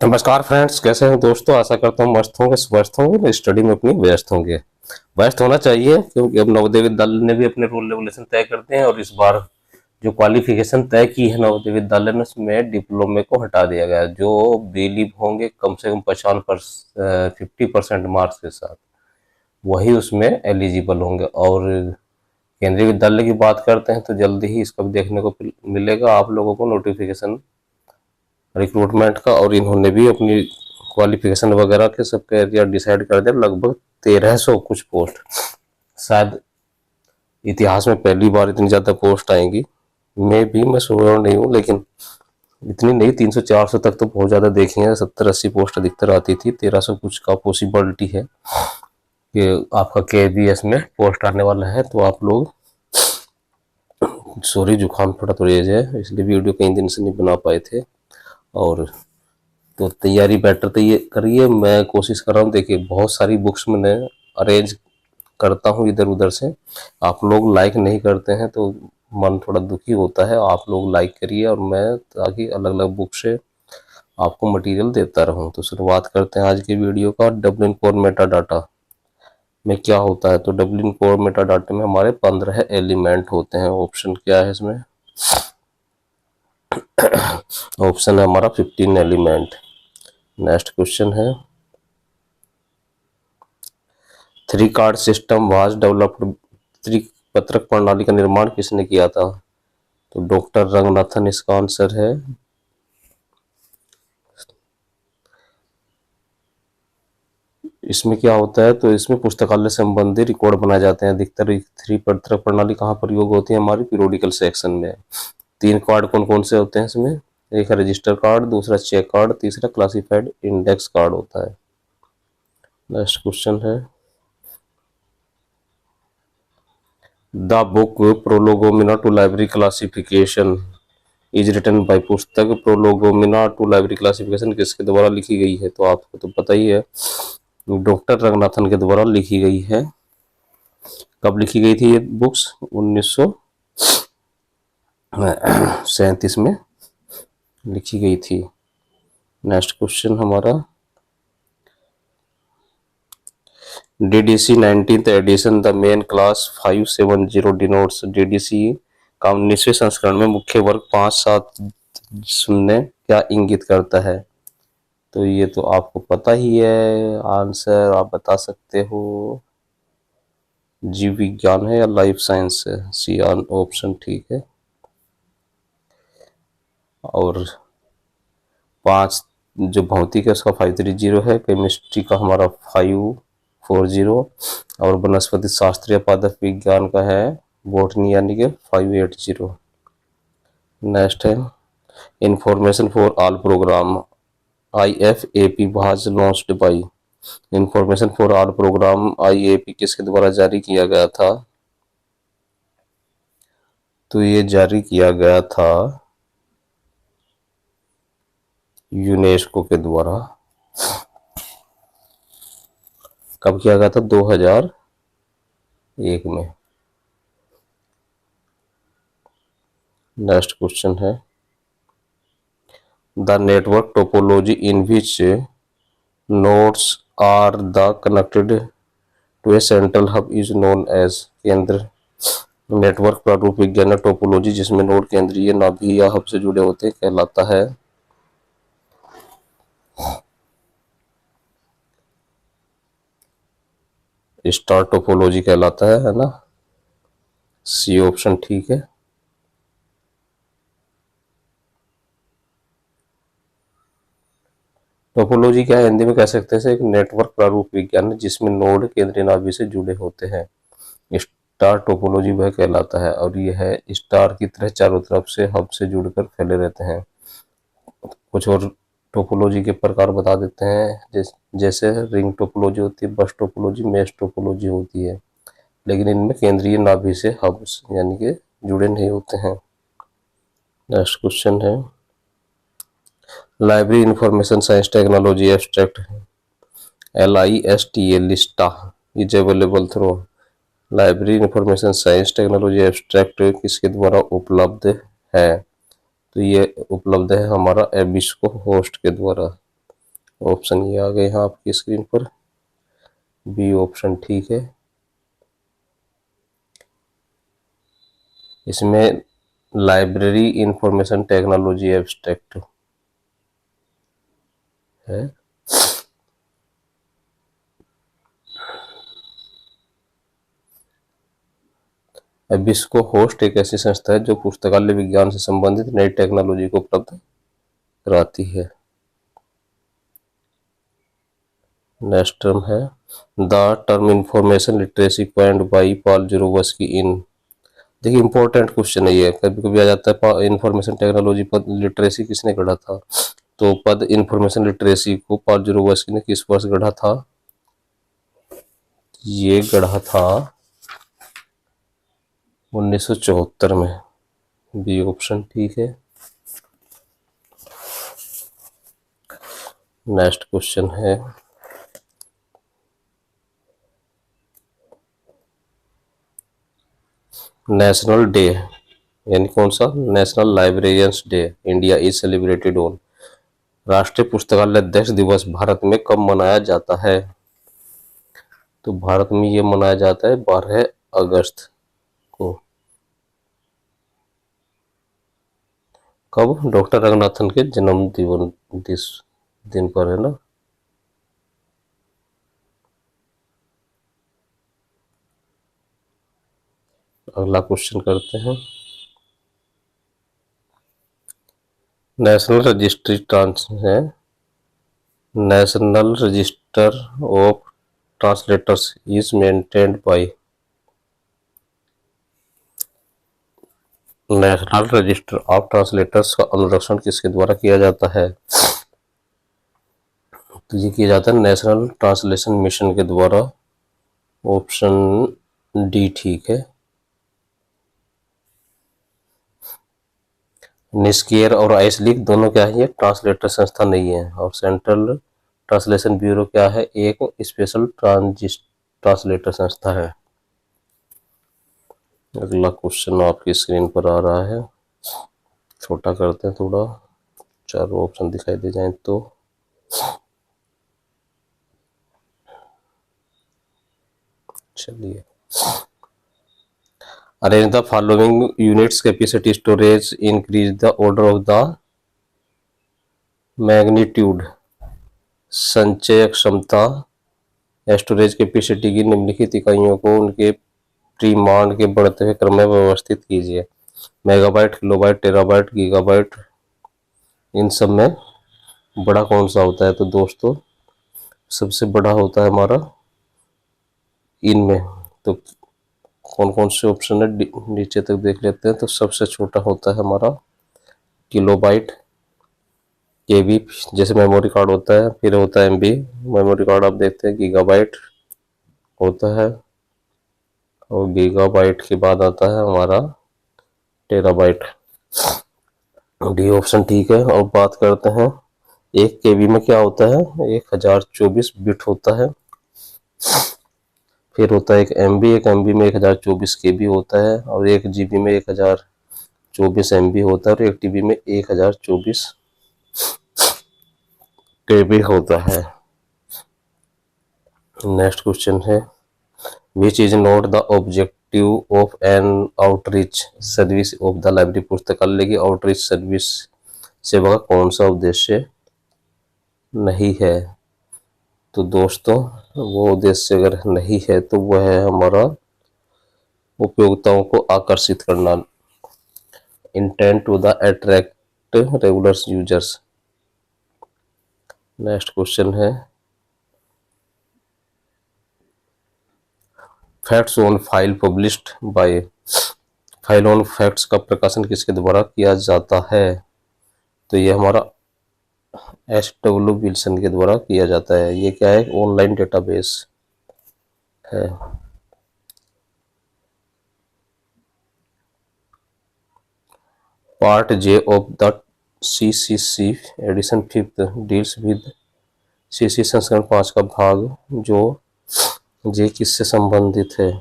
नमस्कार फ्रेंड्स, कैसे हैं दोस्तों। आशा करता हूँ मस्त होंगे, स्वस्थ होंगे, स्टडी में अपनी व्यस्त होंगे। व्यस्त होना चाहिए क्योंकि अब नवोदय विद्यालय ने भी अपने रूल रेगुलेशन तय कर दिए हैं और इस बार जो क्वालिफिकेशन तय की है नवोदय विद्यालय ने, उसमें डिप्लोमे को हटा दिया गया है। जो बिलीव होंगे कम से कम 50% मार्क्स के साथ, वही उसमें एलिजिबल होंगे। और केंद्रीय विद्यालय की बात करते हैं तो जल्दी ही इसका भी देखने को मिलेगा आप लोगों को नोटिफिकेशन रिक्रूटमेंट का। और इन्होंने भी अपनी क्वालिफिकेशन वगैरह के सब एरिया डिसाइड कर दिया। लगभग 1300 कुछ पोस्ट, शायद इतिहास में पहली बार इतनी ज़्यादा पोस्ट आएंगी। मैं श्योर नहीं हूँ, लेकिन इतनी नहीं, 300-400 तक तो बहुत ज़्यादा देखी है। 70-80 पोस्ट अधिकतर आती थी, 1300 कुछ का पॉसिबिलिटी है कि आपका KBS में पोस्ट आने वाला है। तो आप लोग, सॉरी जुकाम थोड़ा तो रेज है, इसलिए वीडियो कई दिन से नहीं बना पाए थे। और तो तैयारी बेटर करिए। मैं कोशिश कर रहा हूँ, देखिए बहुत सारी बुक्स मैंने अरेंज करता हूँ इधर उधर से। आप लोग लाइक नहीं करते हैं तो मन थोड़ा दुखी होता है। आप लोग लाइक करिए और मैं ताकि अलग अलग बुक से आपको मटेरियल देता रहूं। तो शुरुआत करते हैं आज की वीडियो का। डबलिन कोर मेटा डाटा में क्या होता है। तो डबलिन कोर मेटा डाटा में हमारे 15 एलिमेंट होते हैं। ऑप्शन क्या है इसमें? ऑप्शन है हमारा 15 एलिमेंट। नेक्स्ट क्वेश्चन है, three card system was developed. त्रिपत्रक प्रणाली का निर्माण किसने किया था? तो डॉक्टर रंगनाथन इसका आंसर है। इसमें क्या होता है, तो इसमें पुस्तकालय संबंधी रिकॉर्ड बनाए जाते हैं। अधिकतर थ्री पत्रक प्रणाली कहाँ प्रयोग होती है? हमारी पीरियोडिकल सेक्शन में। 3 कार्ड कौन कौन से होते हैं इसमें? एक है रजिस्टर कार्ड, दूसरा चेक कार्ड, तीसरा क्लासिफाइड इंडेक्स कार्ड होता है। नेक्स्ट क्वेश्चन है, the book prolegomena to library classification is written by. पुस्तक प्रोलोगोमिना टू लाइब्रेरी क्लासिफिकेशन किसके द्वारा लिखी गई है? तो आपको तो पता ही है, डॉक्टर रंगनाथन के द्वारा लिखी गई है। कब लिखी गई थी ये बुक्स? 1937 में लिखी गई थी। नेक्स्ट क्वेश्चन हमारा, DDC 19th edition the main class 570 denotes. DDC का 19वें संस्करण में मुख्य वर्ग 570 क्या इंगित करता है? तो ये तो आपको पता ही है। आंसर आप बता सकते हो, जीव विज्ञान है या लाइफ साइंस है। सी ऑप्शन ठीक है। और 5 जो भौतिक है उसका 530 है, केमिस्ट्री का हमारा 540, और वनस्पति शास्त्र या पादप विज्ञान का है बॉटनी यानी कि 580। नेक्स्ट है, information for all programme IFAP was launched by. Information for all programme IAP किसके द्वारा जारी किया गया था? तो ये जारी किया गया था यूनेस्को के द्वारा। कब किया गया था? 2001 में। नेक्स्ट क्वेश्चन है, the network topology in which nodes are the connected to a central hub is known as. केंद्र नेटवर्क प्रारूप विज्ञान टोपोलॉजी जिसमें नोड केंद्रीय नाभि या हब से जुड़े होते कहलाता है। स्टार टोपोलॉजी कहलाता है ना। सी ऑप्शन ठीक है। टोपोलॉजी क्या है, हिंदी में कह सकते हैं एक नेटवर्क प्रारूप विज्ञान जिसमें नोड केंद्रीय नाभि से जुड़े होते हैं। स्टार टोपोलॉजी वह कहलाता है, और यह है स्टार की तरह चारों तरफ से हब से जुड़कर फैले रहते हैं। कुछ और टोपोलॉजी के प्रकार बता देते हैं, जैसे रिंग टोपोलॉजी होती है, बस टोपोलॉजी, मेश टोपोलॉजी होती है, लेकिन इनमें केंद्रीय नाभि से हब यानी कि जुड़े नहीं होते हैं। नेक्स्ट क्वेश्चन है, library information science technology abstract LISTA LISTA is available through. Library information science technology abstract किसके द्वारा उपलब्ध है? तो ये उपलब्ध है हमारा एबिस्को होस्ट के द्वारा। ऑप्शन ये आ गए हैं आपकी स्क्रीन पर, बी ऑप्शन ठीक है। इसमें लाइब्रेरी इंफॉर्मेशन टेक्नोलॉजी एब्स्ट्रैक्ट है। एबिस्को होस्ट एक ऐसी संस्था है जो पुस्तकालय विज्ञान से संबंधित नई टेक्नोलॉजी को उपलब्ध कराती है। नेक्स्ट टर्म है the term information literacy point by Paul Zurkowski in. देखिए इंपॉर्टेंट क्वेश्चन है ये, कभी कभी आ जाता है इंफॉर्मेशन टेक्नोलॉजी पद लिटरेसी किसने गढ़ा था। तो पद इंफॉर्मेशन लिटरेसी को पॉल ज़ेरोवस्की ने किस वर्ष गढ़ा था? ये गढ़ा था 1974 में। बी ऑप्शन ठीक है। नेक्स्ट क्वेश्चन है नेशनल डे, यानी कौन सा? National librarians day India is celebrated on. राष्ट्रीय पुस्तकालय दिवस भारत में कब मनाया जाता है? तो भारत में ये मनाया जाता है 12 अगस्त को। कब? डॉक्टर रंगनाथन के जन्म दिन पर है ना। अगला क्वेश्चन करते हैं। नेशनल रजिस्ट्री ट्रांस है national register of translators is maintained by. National register of translators का अनुरक्षण किसके द्वारा किया जाता है? तो ये किया जाता है नेशनल ट्रांसलेशन मिशन के द्वारा। ऑप्शन डी ठीक है। निस्केर और आइसलीक दोनों क्या है? ये ट्रांसलेटर संस्था नहीं है। और सेंट्रल ट्रांसलेशन ब्यूरो क्या है? एक स्पेशल ट्रांसलेटर संस्था है। अगला क्वेश्चन आपकी स्क्रीन पर आ रहा है, छोटा करते हैं थोड़ा, चारों ऑप्शन दिखाई दे जाएं तो। चलिए, arrange the following units capacity storage increase the order of the magnitude. संचय क्षमता स्टोरेज कैपेसिटी की निम्नलिखित इकाइयों को उनके परिमाण के बढ़ते हुए क्रम में व्यवस्थित कीजिए। Megabyte, kilobyte, terabyte, gigabyte. इन सब में बड़ा कौन सा होता है? तो दोस्तों सबसे बड़ा होता है हमारा इनमें। तो कौन कौन से ऑप्शन है नीचे तक देख लेते हैं। तो सबसे छोटा होता है हमारा किलोबाइट। केबी जैसे मेमोरी कार्ड होता है, फिर होता है एमबी मेमोरी कार्ड, आप देखते हैं गीगाबाइट होता है, और गीगाबाइट के बाद आता है हमारा टेराबाइट। डी ऑप्शन ठीक है। और बात करते हैं एक केबी में क्या होता है? 1024 बिट होता है। फिर होता है एक एमबी में 1024 केबी होता है, और एक जीबी में 1024 एमबी होता है, और एक टीबी में 1024 केबी होता है। नेक्स्ट क्वेश्चन है which is not the objective of an outreach service of the library. पुस्तकालय की आउटरीच सर्विस सेवा का कौन सा उद्देश्य नहीं है? तो दोस्तों वो उद्देश्य अगर नहीं है तो वह है हमारा उपयोक्ताओं को आकर्षित करना। Intent to the attract regular users. Next question है facts on file published by. File on facts का प्रकाशन किसके द्वारा किया जाता है? तो ये हमारा SW विल्सन के द्वारा किया जाता है। ये क्या है? ऑनलाइन डेटाबेस है। Part J of the CCC edition 5 deals with CC संस्करण 5 का भाग जो जे किससे संबंधित है?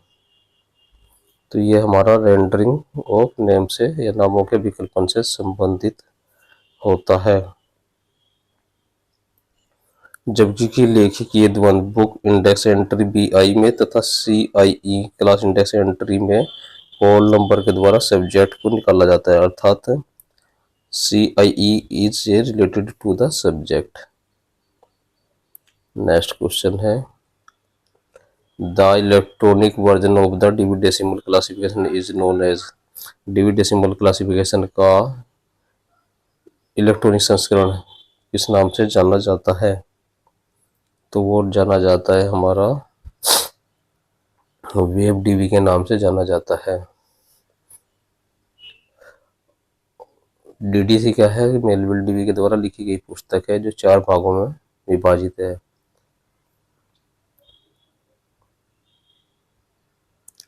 तो ये हमारा रेंडरिंग ऑफ नेम से या नामों के विकल्पन से संबंधित होता है। जबकि की लेखिक ये द्वंद्व बुक इंडेक्स एंट्री बीआई में तथा सीआईई क्लास इंडेक्स एंट्री में रोल नंबर के द्वारा सब्जेक्ट को निकाला जाता है, अर्थात CIE is related to the subject. Next question है the electronic version of the Dewey decimal classification is known as. Dewey decimal classification का इलेक्ट्रॉनिक संस्करण किस नाम से जाना जाता है? तो वो जाना जाता है हमारा वेब डीबी के नाम से जाना जाता है। डीडीसी क्या है? मेलविल डीबी के द्वारा लिखी गई पुस्तक है जो 4 भागों में विभाजित है।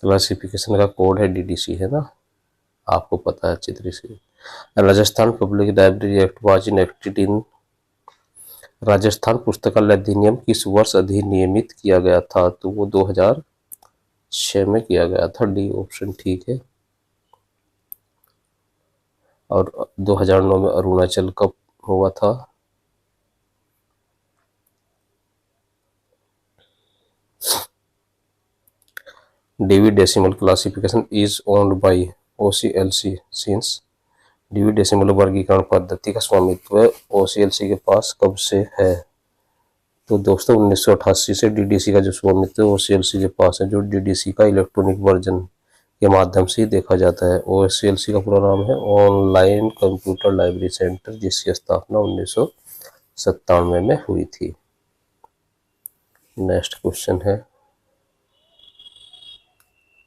क्लासिफिकेशन का कोड है डीडीसी, है ना, आपको पता है अच्छी तरह से। Rajasthan public library act was enacted इन। राजस्थान पुस्तकालय अधिनियम किस वर्ष अधिनियमित किया गया था? तो वो 2006 में किया गया था। डी ऑप्शन ठीक है। और 2009 में अरुणाचल कब हुआ था? Dewey decimal classification is owned by OCLC since. Dewey decimal वर्गीकरण पद्धति का स्वामित्व ओसीएलसी के पास कब से है? तो दोस्तों 1988 से डीडीसी का जो स्वामित्व ओसीएलसी के पास है, जो डीडीसी का इलेक्ट्रॉनिक वर्जन के माध्यम से देखा जाता है। ओसीएलसी का पूरा नाम है ऑनलाइन कंप्यूटर लाइब्रेरी सेंटर, जिसकी स्थापना 1997 में हुई थी। नेक्स्ट क्वेश्चन है,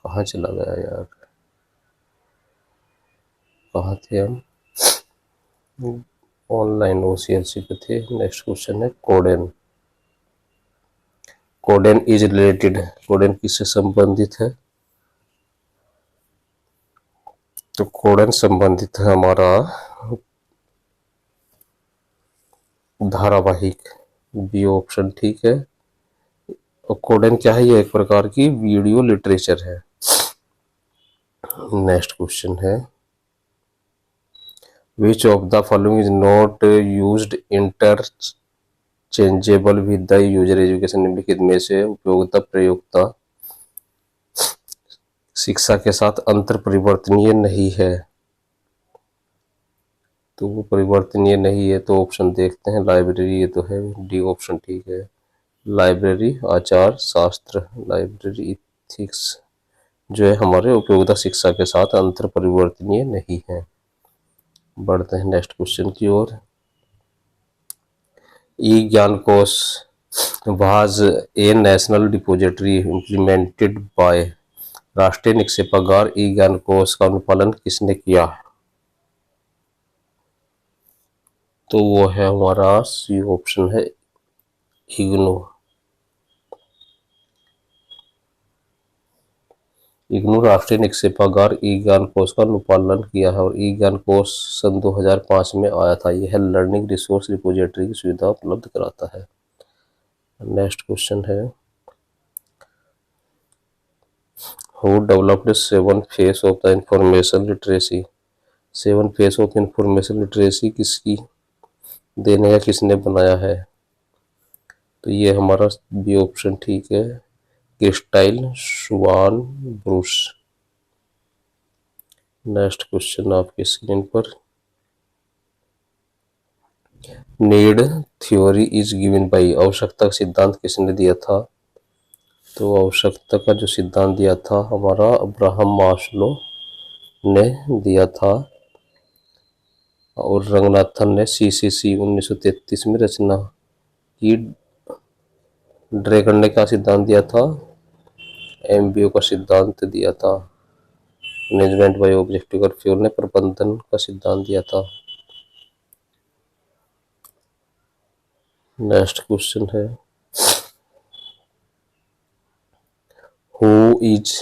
कहाँ चला गया यार, कहाँ थे हम? ऑनलाइन ओसीएलसी पे थे। नेक्स्ट क्वेश्चन है codeine. Codeine is related. Codeine किससे संबंधित है? तो कोडेन संबंधित है हमारा धारावाहिक। बी ऑप्शन ठीक है। और कोडेन क्या है? ये एक प्रकार की वीडियो लिटरेचर है। नेक्स्ट क्वेश्चन है which of the following is not used interchangeable with the user education. निम्नलिखित में से उपयोगिता प्रयोक्ता शिक्षा के साथ अंतर परिवर्तनीय नहीं है। तो वो परिवर्तनीय नहीं है, तो ऑप्शन देखते हैं। लाइब्रेरी, ये तो है, डी ऑप्शन ठीक है। लाइब्रेरी आचार शास्त्र, लाइब्रेरी इथिक्स जो है हमारे उपयोगिता शिक्षा के साथ अंतर परिवर्तनीय नहीं है। बढ़ते हैं नेक्स्ट क्वेश्चन की ओर। ई ज्ञान कोश was a national depository implemented by. राष्ट्रीय निक्षेपागार ई ज्ञान कोश का अनुपालन किसने किया? तो वो है हमारा सी ऑप्शन है, इग्नू। इग्नू राष्ट्रीय निक्षेपागार ई ज्ञान कोश का अनुपालन किया है और ई ज्ञान कोश सन 2005 में आया था। यह लर्निंग रिसोर्स रिपोजिटरी की सुविधा उपलब्ध कराता है। नेक्स्ट क्वेश्चन है who developed 7 face of the information literacy. 7 face of information literacy किसकी देन है या किसने बनाया है? तो ये हमारा बी ऑप्शन ठीक है, क्रिस्टाइल स्वान ब्रूस। नेक्स्ट क्वेश्चन आपकी स्क्रीन पर। Need theory is given by. आवश्यकता का सिद्धांत किसने दिया था? तो आवश्यकता का जो सिद्धांत दिया था हमारा अब्राहम मास्लो ने दिया था। और रंगनाथन ने सीसीसी 1933 में रचना की। ड्रेकर ने क्या सिद्धांत दिया था? एमबीओ का सिद्धांत दिया था। मैनेजमेंट बाय ऑब्जेक्टिव कर्फ्यू ने प्रबंधन का सिद्धांत दिया था। नेक्स्ट क्वेश्चन है who is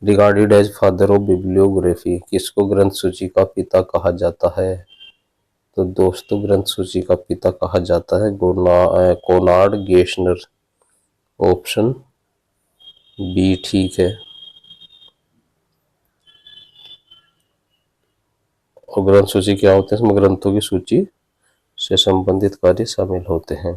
regarded as father of bibliography. किसको ग्रंथ सूची का पिता कहा जाता है? तो दोस्तों ग्रंथ सूची का पिता कहा जाता है कोनार्ड गेशनर। ऑप्शन बी ठीक है। और ग्रंथ सूची क्या होते हैं? इसमें ग्रंथों की सूची से संबंधित कार्य शामिल होते हैं।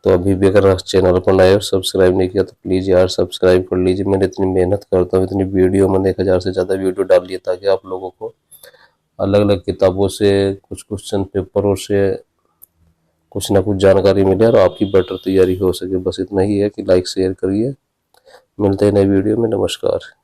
तो अभी भी अगर चैनल पर नए हो, सब्सक्राइब नहीं किया तो प्लीज़ यार सब्सक्राइब कर लीजिए। मैंने इतनी मेहनत करता हूँ, इतनी वीडियो मैंने 1000 से ज़्यादा वीडियो डाल ली है ताकि आप लोगों को अलग अलग किताबों से, कुछ क्वेश्चन पेपरों से कुछ ना कुछ जानकारी मिले और आपकी बेटर तैयारी हो सके। बस इतना ही है कि लाइक शेयर करिए। मिलते हैं नई वीडियो में। नमस्कार।